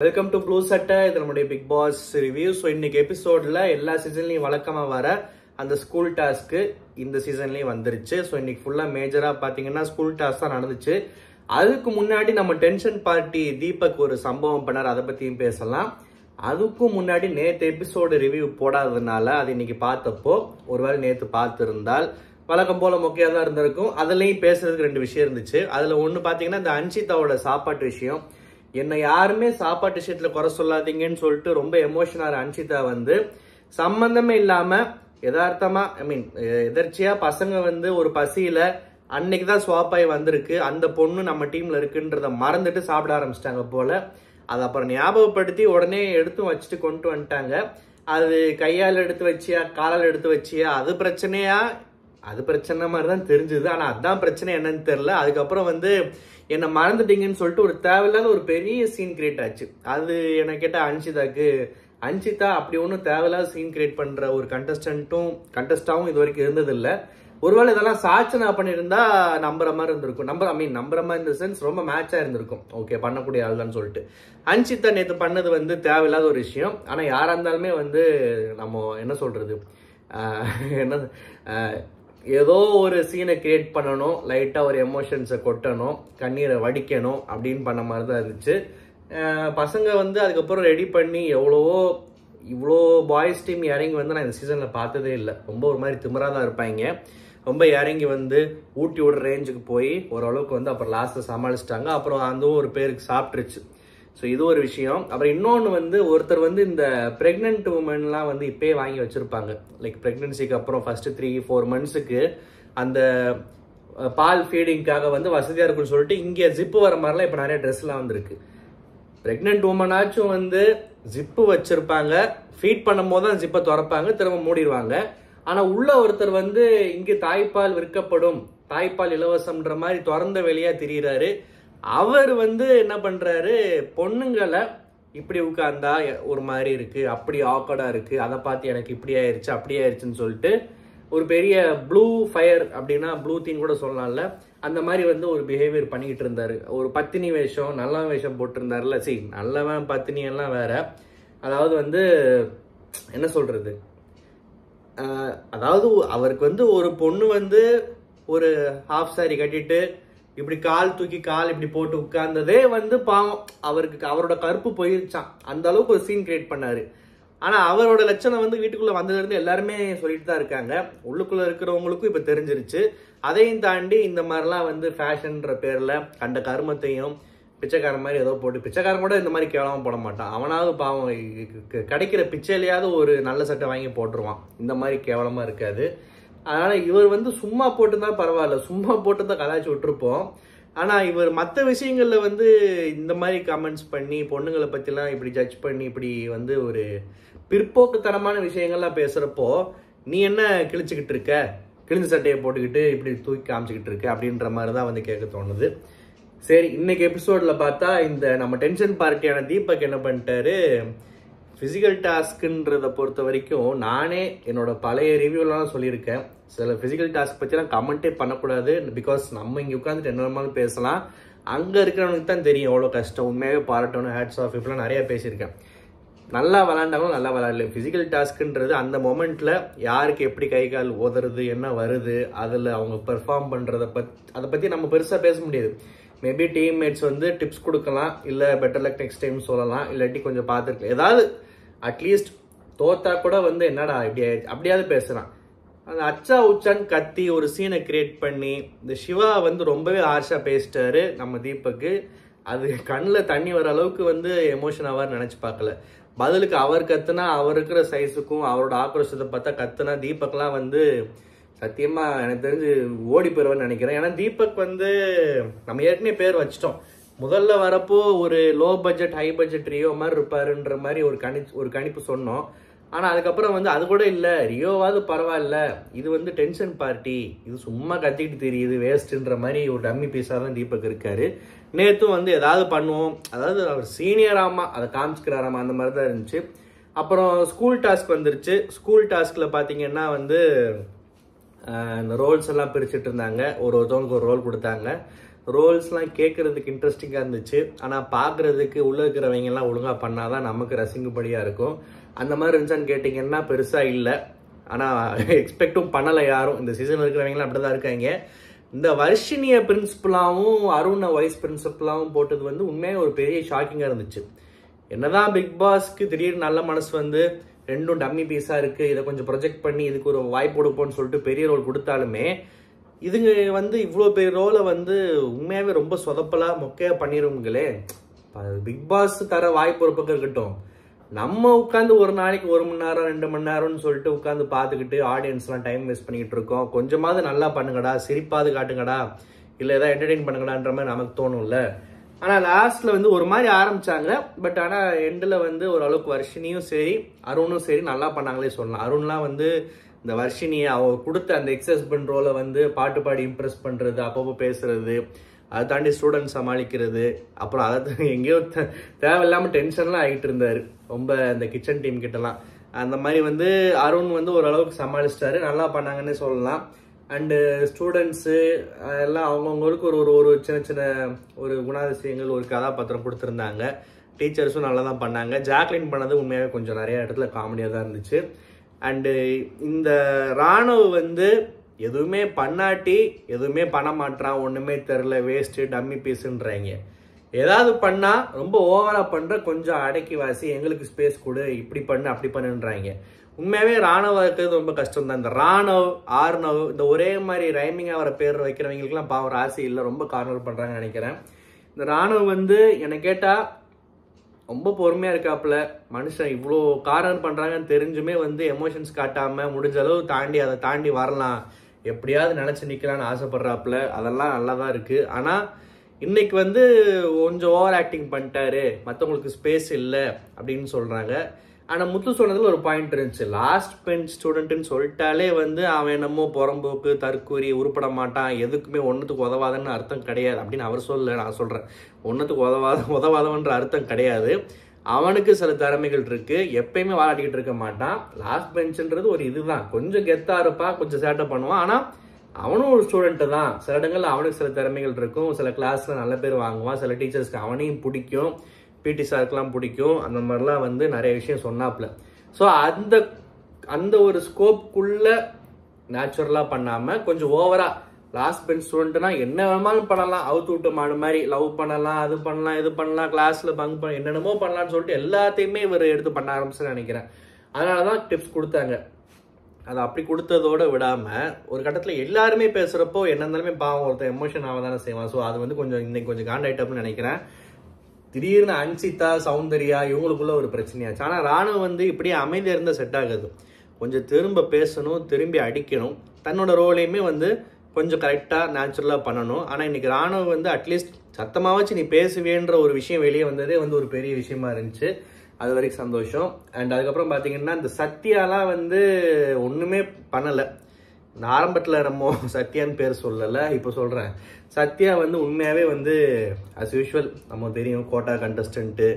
Welcome to blue சட்டை. இது நம்முடைய பிக் பாஸ் ரிவ்யூ. ஸோ இன்னைக்கு எபிசோட்ல எல்லா சீசன்லயும் வழக்கமா வர அந்த ஸ்கூல் டாஸ்க்கு இந்த சீசன்லயும் வந்துருச்சு. ஸோ இன்னைக்கு ஃபுல்லா மேஜரா பாத்தீங்கன்னா ஸ்கூல் டாஸ்க் தான் நடந்துச்சு. அதுக்கு முன்னாடி நம்ம டென்ஷன் பார்ட்டி தீபக் ஒரு சம்பவம் பண்ணார், அதை பத்தியும் பேசலாம். அதுக்கும் முன்னாடி நேற்று எபிசோடு ரிவ்யூ போடாததுனால அது இன்னைக்கு பார்த்தப்போ ஒருவேளை நேற்று பார்த்திருந்தால் வழக்கம் போல மொக்கையா தான் இருந்திருக்கும். அதுலயும் பேசுறதுக்கு ரெண்டு விஷயம் இருந்துச்சு. அதுல ஒண்ணு பாத்தீங்கன்னா இந்த அன்ஷிதாவோட சாப்பாட்டு விஷயம். என்னை யாருமே சாப்பாட்டு விஷயத்துல குறை சொல்லாதீங்கன்னு சொல்லிட்டு ரொம்ப எமோஷனான அன்ஷிதா வந்து சம்பந்தமே இல்லாம யதார்த்தமா எதர்ச்சியா பசங்க வந்து ஒரு பசியில அன்னைக்குதான் ஸ்வாப் ஆகி வந்திருக்கு, அந்த பொண்ணு நம்ம டீம்ல இருக்குன்றத மறந்துட்டு சாப்பிட ஆரம்பிச்சிட்டாங்க போல. அது அப்புறம் ஞாபகப்படுத்தி உடனே எடுத்து வச்சுட்டு கொண்டு வந்துட்டாங்க. அது கையால் எடுத்து வச்சியா காலால் எடுத்து வச்சியா அது பிரச்சனையா, அது பிரச்சனை மாதிரி தான் தெரிஞ்சுது. ஆனா அதுதான் பிரச்சனை என்னன்னு தெரியல. அதுக்கப்புறம் வந்து என்ன மறந்துட்டீங்கன்னு சொல்லிட்டு ஒரு தேவையில்லாத ஒரு பெரிய சீன் கிரியேட் ஆச்சு. அது என்ன கேட்டா அன்ஷிதா அப்படி ஒன்றும் தேவையில்லாத சீன் கிரியேட் பண்ற ஒரு கண்டஸ்டாவும் இது வரைக்கும் இருந்தது இல்லை. ஒருவேளை இதெல்லாம் சாட்சனா பண்ணியிருந்தா நம்புற மாதிரி இருந்திருக்கும். நம்புற மாதிரி இந்த சென்ஸ் ரொம்ப மேட்சா இருந்திருக்கும். ஓகே, பண்ணக்கூடிய ஆள் தான் சொல்லிட்டு அன்ஷிதா நேற்று பண்ணது வந்து தேவையில்லாத ஒரு விஷயம். ஆனா யாரா இருந்தாலுமே வந்து நம்ம என்ன சொல்றது, ஏதோ ஒரு சீனை கிரியேட் பண்ணணும், லைட்டா ஒரு எமோஷன்ஸை கொட்டணும், கண்ணீரை வடிக்கணும் அப்படின்னு பண்ண மாதிரி தான் இருந்துச்சு. பசங்க வந்து அதுக்கப்புறம் ரெடி பண்ணி இவ்வளோ பாய்ஸ் டீம் இறங்கி வந்து நான் இந்த சீசன்ல பார்த்ததே இல்லை. ரொம்ப ஒரு மாதிரி திமிரா தான் இருப்பாங்க. ரொம்ப இறங்கி வந்து ஊட்டி விடுற ரேஞ்சுக்கு போய் ஓரளவுக்கு வந்து அப்புறம் லாஸ்ட்ல சமாளிச்சிட்டாங்க. அப்புறம் அதுவும் ஒரு பேருக்கு சாப்பிட்டுருச்சு. ஸோ இது ஒரு விஷயம். அப்புறம் இன்னொன்று வந்து ஒருத்தர் வந்து இந்த பிரெக்னென்ட் உமன்லாம் வந்து இப்பயே வாங்கி வச்சிருப்பாங்க. லைக் பிரெக்னன்சிக்கு அப்புறம் ஃபர்ஸ்ட் 3-4 மந்த்ஸுக்கு அந்த பால் ஃபீடிங்காக வந்து வசதியாக இருக்குன்னு சொல்லிட்டு இங்கே ஜிப்பு வர மாதிரிலாம் இப்போ நிறைய ட்ரெஸ்லாம் வந்துருக்கு. பிரெக்னென்ட் உமனாச்சும் வந்து ஜிப்பு வச்சிருப்பாங்க, ஃபீட் பண்ணும் போது தான் ஜிப்பை திறப்பாங்க, திரும்ப மூடிடுவாங்க. ஆனால் உள்ள ஒருத்தர் வந்து இங்கே தாய்ப்பால் விற்கப்படும், தாய்ப்பால் இலவசம்ன்ற மாதிரி திறந்த வெளியா திரியிறாரு. அவர் வந்து என்ன பண்றாரு, பொண்ணுங்களை இப்படி உட்கார்ந்தா ஒரு மாதிரி இருக்கு, அப்படி ஆக்கடா இருக்கு, அதை பார்த்து எனக்கு இப்படி ஆயிருச்சு அப்படி ஆயிருச்சுன்னு சொல்லிட்டு ஒரு பெரிய ப்ளூ ஃபயர் அப்படின்னா ப்ளூ தீன் கூட சொல்லலாம்ல, அந்த மாதிரி வந்து ஒரு பிஹேவியர் பண்ணிக்கிட்டு இருந்தாரு. ஒரு பத்தினி வேஷம், நல்ல வேஷம் போட்டிருந்தாருல. சரி, நல்லவன் பத்தினி எல்லாம் வேற. அதாவது வந்து என்ன சொல்றது, அதாவது அவருக்கு வந்து ஒரு பொண்ணு வந்து ஒரு ஹாஃப் சாரி கட்டிட்டு இப்படி கால் தூக்கி கால் இப்படி போட்டு உட்கார்ந்ததே வந்து பாவம், அவரோட கருப்பு போயிருச்சான். அந்த அளவுக்கு ஒரு சீன் கிரியேட் பண்ணாரு. ஆனா அவரோட லட்சணம் வந்து வீட்டுக்குள்ள வந்ததுல இருந்து எல்லாருமே சொல்லிட்டு தான் இருக்காங்க. உள்ளுக்குள்ள இருக்கிறவங்களுக்கும் இப்ப தெரிஞ்சிருச்சு. அதையும் தாண்டி இந்த மாதிரிலாம் வந்து ஃபேஷன்ன்ற பேர்ல கண்ட கருமத்தையும் பிச்சைக்காரன் மாதிரி ஏதோ போட்டு, பிச்சைக்காரன் கூட இந்த மாதிரி கேவலமா போட மாட்டான். அவனாவது பாவம் கிடைக்கிற பிச்சையிலையாவது ஒரு நல்ல சட்டை வாங்கி போட்டுருவான். இந்த மாதிரி கேவலமா இருக்காது. அதனால இவர் வந்து சும்மா போட்டுதான் பரவாயில்ல, சும்மா போட்டுதான் கலாய்ச்சி விட்டுருப்போம். ஆனா இவர் மற்ற விஷயங்கள்ல வந்து இந்த மாதிரி கமெண்ட்ஸ் பண்ணி பொண்ணுங்களை பத்திலாம் இப்படி ஜட்ஜ் பண்ணி இப்படி வந்து ஒரு பிற்போக்குத்தனமான விஷயங்கள்லாம் பேசுறப்போ, நீ என்ன கிழிச்சுக்கிட்டு இருக்க, கிழிஞ்ச சட்டையை போட்டுக்கிட்டு இப்படி தூக்கி காமிச்சுக்கிட்டு இருக்க அப்படின்ற மாதிரி தான் வந்து கேட்க தோணுது. சரி, இன்னைக்கு எபிசோட்ல பார்த்தா இந்த நம்ம டென்ஷன் பார்ட்டியான தீபக் என்ன பண்ணிட்டாரு, பிசிக்கல் டாஸ்க்குன்றதை பொறுத்த வரைக்கும் நானே என்னோட பழைய ரிவ்யூலாம் சொல்லியிருக்கேன். சில பிசிக்கல் டாஸ்க் பற்றிலாம் கமெண்ட்டே பண்ணக்கூடாது. பிகாஸ் நம்ம இங்கே உட்காந்துட்டு என்ன வேணுமாலும் பேசலாம், அங்கே இருக்கிறவனுக்கு தான் தெரியும் எவ்வளோ கஷ்டம். உண்மையாகவே பாராட்டணும், ஹேட்ஸ் ஆஃப், இப்பெல்லாம் நிறைய பேசியிருக்கேன். நல்லா விளாண்டாலும் நல்லா விளாடல. பிசிக்கல் டாஸ்க்குன்றது அந்த மொமெண்ட்ல யாருக்கு எப்படி கை கால் உதறது, என்ன வருது, அதில் அவங்க பெர்ஃபார்ம் பண்ணுறதை அதை பற்றி நம்ம பெருசாக பேச முடியாது. மேபி டீம்மேட்ஸ் வந்து டிப்ஸ் கொடுக்கலாம், இல்லை பெட்டர் லக் நெக்ஸ்ட் டைம் சொல்லலாம், இல்லாட்டி கொஞ்சம் பார்த்துருக்கலாம், ஏதாவது அட்லீஸ்ட் தோத்தா கூட வந்து என்னடா இப்படி அப்படியாவது பேசுறான். அந்த அச்சா உச்சான்னு கத்தி ஒரு சீனை கிரியேட் பண்ணி இந்த சிவா வந்து ரொம்பவே ஹார்ஷா பேசிட்டாரு நம்ம தீபக்கு. அது கண்ணில் தண்ணி வர அளவுக்கு வந்து எமோஷன் ஆவார் நினைச்சு பார்க்கல. பதிலுக்கு அவர் கத்துனா, அவர் இருக்கிற சைஸுக்கும் அவரோட ஆக்ரோஷத்தை பார்த்தா கத்துனா தீபக்லாம் வந்து சத்தியமா எனக்கு தெரிஞ்சு ஓடி போயிருவேன்னு நினைக்கிறேன். ஏன்னா தீபக் வந்து நம்ம ஏற்கனவே பேர் வச்சிட்டோம். முதல்ல வரப்போ ஒரு low budget high budget Rio மாதிரி இருப்பாருன்ற மாதிரி ஒரு கணிப்பு சொன்னோம். ஆனா அதுக்கப்புறம் வந்து அது கூட இல்லை, ரியோவாவது பரவாயில்ல, இது வந்து டென்ஷன் பார்ட்டி, இது சும்மா கத்திக்கிட்டு தெரியுது வேஸ்ட்ன்ற மாதிரி ஒரு டம்மி பீஸா தான் தீபக் இருக்காரு. நேத்தும் வந்து ஏதாவது பண்ணுவோம், அதாவது அவர் சீனியராமா அதை காமிச்சுக்கிறாராமா, அந்த மாதிரி தான் இருந்துச்சு. அப்புறம் ஸ்கூல் டாஸ்க் வந்துருச்சு. ஸ்கூல் டாஸ்க்ல பாத்தீங்கன்னா வந்து இந்த ரோல்ஸ் எல்லாம் பிரிச்சுட்டு இருந்தாங்க. ஒருத்தவங்களுக்கு ஒரு ரோல் கொடுத்தாங்க. ரோல்ஸ்லாம் கேட்கறதுக்கு இன்ட்ரெஸ்டிங்காக இருந்துச்சு. ஆனால் பார்க்குறதுக்கு உள்ளே இருக்கிறவங்கலாம் ஒழுங்காக பண்ணாதான் நமக்கு ரசிக்கும்படியாக இருக்கும். அந்த மாதிரி இருந்துச்சான்னு கேட்டிங்கன்னா பெருசாக இல்லை. ஆனால் எக்ஸ்பெக்டும் பண்ணலை யாரும். இந்த சீசன் இருக்கிறவங்களாம் அப்படி தான் இருக்காங்க. இந்த வர்ஷினியை பிரின்சிபலாகவும் அருணை வைஸ் பிரின்சிபலாகவும் போட்டது வந்து உண்மையாக ஒரு பெரிய ஷாக்கிங்காக இருந்துச்சு. என்னதான் பிக் பாஸ்க்கு திடீர்னு நல்ல மனசு வந்து ரெண்டும் டம்மி பீஸாக இருக்குது, இதை கொஞ்சம் ப்ரொஜெக்ட் பண்ணி இதுக்கு ஒரு வாய்ப்பு கொடுப்போன்னு சொல்லிட்டு பெரிய ரோல் கொடுத்தாலுமே இதுங்க வந்து இவ்வளோ பெரிய ரோலை வந்து உண்மையாகவே ரொம்ப சொதப்பலாக மொக்கையாக பண்ணிடுவங்களே. பிக் பாஸ் தர வாய்ப்பு ஒரு பக்கம் இருக்கட்டும், நம்ம உட்காந்து ஒரு நாளைக்கு 1 மணி நேரம் 2 மணி நேரம்னு சொல்லிட்டு உட்காந்து பார்த்துக்கிட்டு ஆடியன்ஸ்லாம் டைம் வேஸ்ட் பண்ணிக்கிட்டு இருக்கோம். கொஞ்சமாவது நல்லா பண்ணுங்கடா, சிரிப்பாவது காட்டுங்கடா, இல்லை ஏதாவது என்டர்டெயின் பண்ணுங்கடான்ற மாதிரி நமக்கு தோணும்ல. ஆனால் லாஸ்ட்டில் வந்து ஒரு மாதிரி ஆரம்பித்தாங்க. பட் ஆனால் எண்டில் வந்து ஓரளவுக்கு வர்ஷினியும் சரி அருணும் சரி நல்லா பண்ணாங்களே சொல்லலாம். அருண்லாம் வந்து இந்த வர்ஷினியை அவ கொடுத்த அந்த எக்ஸஸ்பண்ட் ரோலை வந்து பாட்டு பாடி இம்ப்ரெஸ் பண்ணுறது, அப்பப்போ பேசுறது, அதை தாண்டி ஸ்டூடெண்ட் சமாளிக்கிறது, அப்புறம் அதை எங்கேயோ தேவையில்லாமல் டென்ஷன்லாம் ஆகிட்டு இருந்தார் ரொம்ப இந்த கிச்சன் டீம் கிட்டலாம். அந்த மாதிரி வந்து அருண் வந்து ஓரளவுக்கு சமாளிச்சிட்டாரு, நல்லா பண்ணாங்கன்னு சொல்லலாம். அண்டு ஸ்டூடெண்ட்ஸு எல்லாம் அவங்கவுங்களுக்கு ஒரு சின்ன சின்ன ஒரு குணாதிசயங்கள் ஒரு கதாபாத்திரம் கொடுத்துருந்தாங்க. டீச்சர்ஸும் நல்லா தான் பண்ணாங்க. ஜாக்லின் பண்ணது உண்மையாகவே கொஞ்சம் நிறைய இடத்துல காமெடியாக தான் இருந்துச்சு. அண்டு இந்த ராணுவ வந்து எதுவுமே பண்ணாட்டி எதுவுமே பண்ண மாட்டான், ஒன்றுமே தெரில, வேஸ்ட்டு டம்மி பீஸுன்றாங்க. ஏதாவது பண்ணால் ரொம்ப ஓவராக பண்ணுற, கொஞ்சம் அடக்கி வாசி, எங்களுக்கு ஸ்பேஸ் கொடு, இப்படி பண்ணு அப்படி பண்ணுன்றாங்க. உண்மையாகவே ராணுவ இருக்கிறது ரொம்ப கஷ்டம் தான். இந்த ராணவ் ஆர்னவ் இந்த ஒரே மாதிரி ரைமிங்காக வர பேர் வைக்கிறவங்களுக்குலாம் பாவம் ராசி இல்லை, ரொம்ப கார்னர் பண்ணுறாங்கன்னு நினைக்கிறேன். இந்த ராணுவ வந்து என்னை கேட்டால் ரொம்ப பொறுமையாக இருக்காப்புல மனுஷன். இவ்வளோ கார்னர் பண்ணுறாங்கன்னு தெரிஞ்சுமே வந்து எமோஷன்ஸ் காட்டாமல் முடிஞ்ச அளவு தாண்டி அதை தாண்டி வரலாம், எப்படியாவது நினச்சி நிற்கலான்னு ஆசைப்படுறாப்புல. அதெல்லாம் நல்லா தான் இருக்குது. ஆனால் இன்னைக்கு வந்து கொஞ்சம் ஓவர் ஆக்டிங் பண்ணிட்டாரு, மற்றவங்களுக்கு ஸ்பேஸ் இல்லை அப்படின்னு சொல்கிறாங்க. ஆனால் முத்து சொன்னதில் ஒரு பாயிண்ட் இருந்துச்சு. லாஸ்ட் பெஞ்ச் ஸ்டூடெண்ட்டுன்னு சொல்லிட்டாலே வந்து அவன் என்னமோ புறம்போக்கு தற்கூரி உருப்பட மாட்டான், எதுக்குமே ஒன்றுத்துக்கு உதவாதன்னு அர்த்தம் கிடையாது அப்படின்னு அவர் சொல்ல. நான் சொல்கிறேன், ஒன்றுத்துக்கு உதவாதவன்ற அர்த்தம் கிடையாது. அவனுக்கு சில திறமைகள் இருக்குது, எப்பயுமே விளையாடிக்கிட்டு இருக்க மாட்டான். லாஸ்ட் பெஞ்சுன்றது ஒரு இதுதான், கொஞ்சம் கெத்தாக இருப்பான், கொஞ்சம் சேட்டை பண்ணுவான். ஆனால் அவனும் ஒரு ஸ்டூடெண்ட்டு தான். சில இடங்களில் அவனுக்கு சில திறமைகள் இருக்கும், சில கிளாஸில் நல்ல பேர் வாங்குவான், சில டீச்சர்ஸ்க்கு அவனையும் பிடிக்கும், பிடி சாருக்கெல்லாம் பிடிக்கும். அந்த மாதிரிலாம் வந்து நிறைய விஷயம் சொன்னாப்புல. ஸோ அந்த ஒரு ஸ்கோப்புக்குள்ள நேச்சுரலாக பண்ணாமல் கொஞ்சம் ஓவராக லாஸ்ட் பெஞ்ச் ஸ்டூடெண்ட்னா என்ன வேணாலும் பண்ணலாம், அவுத்து விட்டு மாடு மாதிரி லவ் பண்ணலாம், அது பண்ணலாம், இது பண்ணலாம், கிளாஸில் பங்க் பண்ண என்னென்னமோ பண்ணலான்னு சொல்லிட்டு எல்லாத்தையுமே இவர் எடுத்து பண்ண ஆரம்பிச்சுன்னு நினைக்கிறேன். அதனால தான் டிப்ஸ் கொடுத்தாங்க. அதை அப்படி கொடுத்ததோடு விடாமல் ஒரு கட்டத்தில் எல்லாருமே பேசுகிறப்போ என்ன இருந்தாலுமே பாவம் ஒருத்தர் எமோஷன் ஆக தானே செய்வான். ஸோ அது வந்து கொஞ்சம் இன்னைக்கு கொஞ்சம் காண்டாயிட்டப்னு நினைக்கிறேன். திடீர்னு அன்சிதா சௌந்தர்யா இவங்களுக்குள்ள ஒரு பிரச்சனையாச்சு. ஆனால் ராணுவ வந்து இப்படியே அமைதியாக இருந்தால் செட் ஆகாது, கொஞ்சம் திரும்ப பேசணும், திரும்பி அடிக்கணும், தன்னோட ரோலையுமே வந்து கொஞ்சம் கரெக்டாக நேச்சுரலாக பண்ணணும். ஆனால் இன்னைக்கு ராணுவ வந்து அட்லீஸ்ட் சத்தமாக வச்சு நீ பேசுவேன்ற ஒரு விஷயம் வெளியே வந்ததே வந்து ஒரு பெரிய விஷயமா இருந்துச்சு. அது வரைக்கும் சந்தோஷம். அண்ட் அதுக்கப்புறம் பார்த்தீங்கன்னா இந்த சத்யாலாம் வந்து ஒன்றுமே பண்ணலை. இந்த ஆரம்பத்தில் நம்ம சத்யான்னு பேர் சொல்லலை, இப்போ சொல்கிறேன். சத்யா வந்து உண்மையாகவே வந்து அஸ் யூஷுவல் நம்ம தெரியும், கோட்டா கண்டஸ்டன்ட்டு,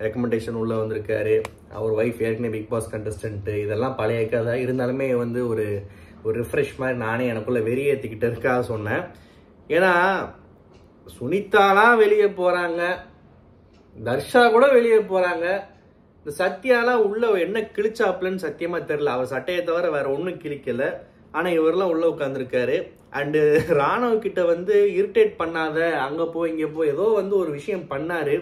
ரெக்கமெண்டேஷன் உள்ளே வந்திருக்காரு, அவர் ஒய்ஃப் ஏற்கனவே பிக் பாஸ் கண்டஸ்டன்ட்டு, இதெல்லாம் பழைய கதை. இருந்தாலுமே வந்து ஒரு ரிஃப்ரெஷ் மாதிரி நானே எனக்குள்ளே வெறியேற்றிக்கிட்டு இருக்கா சொன்னேன். ஏன்னா சுனிதாலாம் வெளியே போகிறாங்க, தர்ஷா கூட வெளியே போகிறாங்க, இந்த சத்யாலாம் உள்ள என்ன கிழிச்சாப்புலன்னு சத்தியமாக தெரில. அவர் சட்டையை தவிர வேற ஒன்றும் கிழிக்கலை. ஆனால் இவரெல்லாம் உள்ளே உட்காந்துருக்காரு. அண்டு ராணுவ கிட்ட வந்து இரிட்டேட் பண்ணாத, அங்கே போ இங்கே போ, ஏதோ வந்து ஒரு விஷயம் பண்ணார்,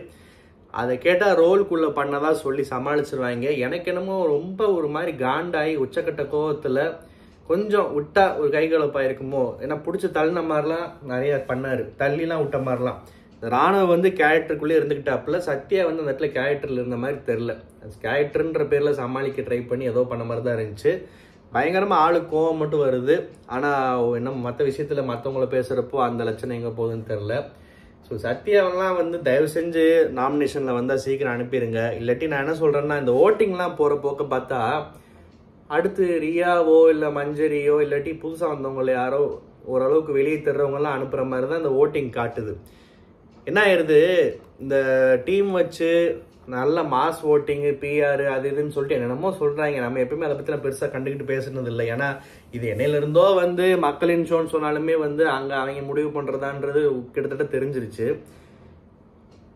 அதை கேட்டால் ரோலுக்குள்ளே பண்ணதா சொல்லி சமாளிச்சிருவாங்க. எனக்கு என்னமோ ரொம்ப ஒரு மாதிரி காண்டாகி உச்சக்கட்ட கோவத்தில் கொஞ்சம் விட்டா ஒரு கைகலப்பாக இருக்குமோ. ஏன்னா பிடிச்சி தள்ளின மாதிரிலாம் நிறைய பண்ணார், தள்ளிலாம் விட்ட மாதிரிலாம். ராணுவ வந்து கேரக்டருக்குள்ளே இருந்துக்கிட்டாப்புல. சத்யா வந்து அந்த இடத்துல கேரக்டரில் இருந்த மாதிரி தெரில, கேரக்டர்ன்ற பேரில் சமாளிக்க ட்ரை பண்ணி ஏதோ பண்ண மாதிரி தான் இருந்துச்சு. பயங்கரமாக ஆளு கோவம் மட்டும் வருது. ஆனால் என்ன மற்ற விஷயத்தில் மற்றவங்கள பேசுகிறப்போ அந்த லட்சணம் எங்கே போகுதுன்னு தெரில. ஸோ சத்யாவெல்லாம் வந்து தயவு செஞ்சு நாமினேஷனில் வந்தால் சீக்கிரம் அனுப்பிடுங்க. இல்லாட்டி நான் என்ன சொல்கிறேன்னா, இந்த ஓட்டிங்லாம் போகிற போக்க பார்த்தா அடுத்து ரியாவோ இல்லை மஞ்சரியோ இல்லாட்டி புதுசாக வந்தவங்கள யாரோ ஓரளவுக்கு வெளியே தர்றவங்கலாம் அனுப்புகிற மாதிரி தான் இந்த ஓட்டிங் காட்டுது. என்ன ஆயிடுது, இந்த டீம் வச்சு நல்ல மாஸ் ஓட்டிங்கு பிஆர் அது இதுன்னு சொல்லிட்டு என்னென்னமோ சொல்றாங்க. நம்ம எப்பயுமே அதை பத்தி பெருசா கண்டுக்கிட்டு பேசுனது இல்லை. ஏன்னா இது என்னையில இருந்தோ வந்து மக்களின் ஷோன்னு சொன்னாலுமே வந்து அங்க அவங்க முடிவு பண்றதான்றது கிட்டத்தட்ட தெரிஞ்சிருச்சு.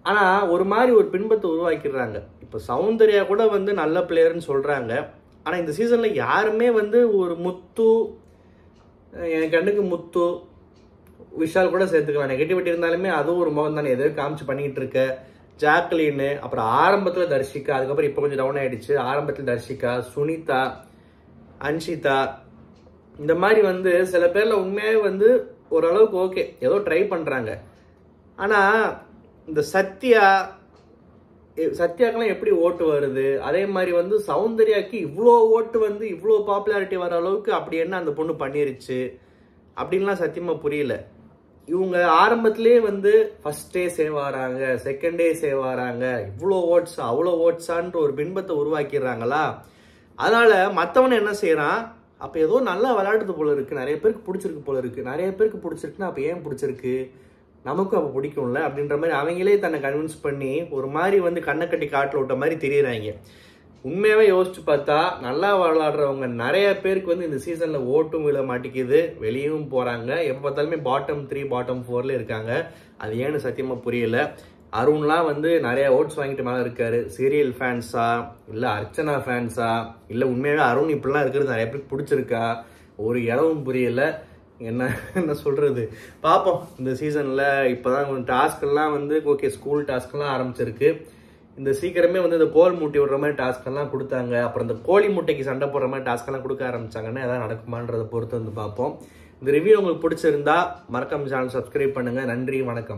ஆனா ஒரு மாதிரி ஒரு பின்பத்தை உருவாக்கிடுறாங்க. இப்ப சௌந்தர்யா கூட வந்து நல்ல பிளேயர்னு சொல்றாங்க. ஆனா இந்த சீசன்ல யாருமே வந்து ஒரு முத்து, என் கண்ணுக்கு முத்து, விஷால் கூட சேர்த்துக்கலாம். நெகட்டிவிட்டி இருந்தாலுமே அதுவும் ஒரு முகம் தானே, எதோ காமிச்சு பண்ணிக்கிட்டு இருக்க. ஜாக்லின், அப்புறம் ஆரம்பத்துல தர்ஷிகா, அதுக்கப்புறம் இப்ப கொஞ்சம் டவுன் ஆயிடுச்சு. ஆரம்பத்துல தர்ஷிகா, சுனிதா, அன்ஷிதா, இந்த மாதிரி வந்து சில பேர்ல உண்மையாவே வந்து ஓரளவுக்கு ஓகே, ஏதோ ட்ரை பண்றாங்க. ஆனா இந்த சத்யாக்கெல்லாம் எப்படி ஓட்டு வருது, அதே மாதிரி வந்து சௌந்தர்யாக்கு இவ்வளோ ஓட்டு வந்து இவ்வளோ பாப்புலாரிட்டி வர அளவுக்கு அப்படி என்ன அந்த பொண்ணு பண்ணிருச்சு அப்படின்லாம் சத்தியமா புரியல. இவங்க ஆரம்பத்திலேயே வந்து ஃபர்ஸ்ட் டே சேவ் ஆறாங்க, செகண்ட் டே சேவ் ஆறாங்க, இவ்வளோ ஓட்ஸா அவ்வளோ ஓட்ஸான்ட்டு ஒரு பின்பத்தை உருவாக்கிடுறாங்களா. அதனால மற்றவன் என்ன செய்யறான், அப்ப ஏதோ நல்லா விளையாடுறது போல இருக்கு, நிறைய பேருக்கு பிடிச்சிருக்கு போல இருக்கு. நிறைய பேருக்கு பிடிச்சிருக்குன்னா அப்ப ஏன் பிடிச்சிருக்கு, நமக்கும் அப்ப பிடிக்கும்ல அப்படின்ற மாதிரி அவங்களே தன்னை கன்வின்ஸ் பண்ணி ஒரு மாதிரி வந்து கண்ணை கட்டி காட்டில் விட்ட மாதிரி தெரியுறாங்க. உண்மையாவே யோசிச்சு பார்த்தா நல்லா விளையாடுறவங்க நிறைய பேருக்கு வந்து இந்த சீசன்ல ஓட்டும் விழ மாட்டேங்குது, வெளியும் போறாங்க. எப்ப பார்த்தாலுமே பாட்டம் 3 பாட்டம் 4ல இருக்காங்க. அது ஏன்னு சத்தியமா புரியல. அருண்லாம் வந்து நிறைய ஓட்ஸ் வாங்கிட்டு மேலே இருக்காரு. சீரியல் ஃபேன்ஸா இல்ல அர்ச்சனா ஃபேன்ஸா இல்ல உண்மையாவே அருண் இப்படிலாம் இருக்கிறது நிறைய பேருக்கு பிடிச்சிருக்கா, ஒரு இடமும் புரியல. என்ன சொல்றது, பார்ப்போம். இந்த சீசன்ல இப்பதான் கொஞ்சம் டாஸ்க் எல்லாம் வந்து ஓகே, ஸ்கூல் டாஸ்க் எல்லாம் ஆரம்பிச்சிருக்கு. இந்த சீக்கிரமே வந்து இந்த கோல் மூட்டி விடுற மாதிரி டாஸ்க் எல்லாம் கொடுத்தாங்க. அப்புறம் இந்த கோழி முட்டைக்கு சண்டை போடுற மாதிரி டாஸ்க் எல்லாம் கொடுக்க ஆரம்பிச்சாங்கன்னா எதாவது நடக்குமான்றதை பொறுத்து வந்து பார்ப்போம். இந்த ரிவ்யூ உங்களுக்கு பிடிச்சிருந்தா மறக்காம சேனல் சப்ஸ்கிரைப் பண்ணுங்க. நன்றி, வணக்கம்.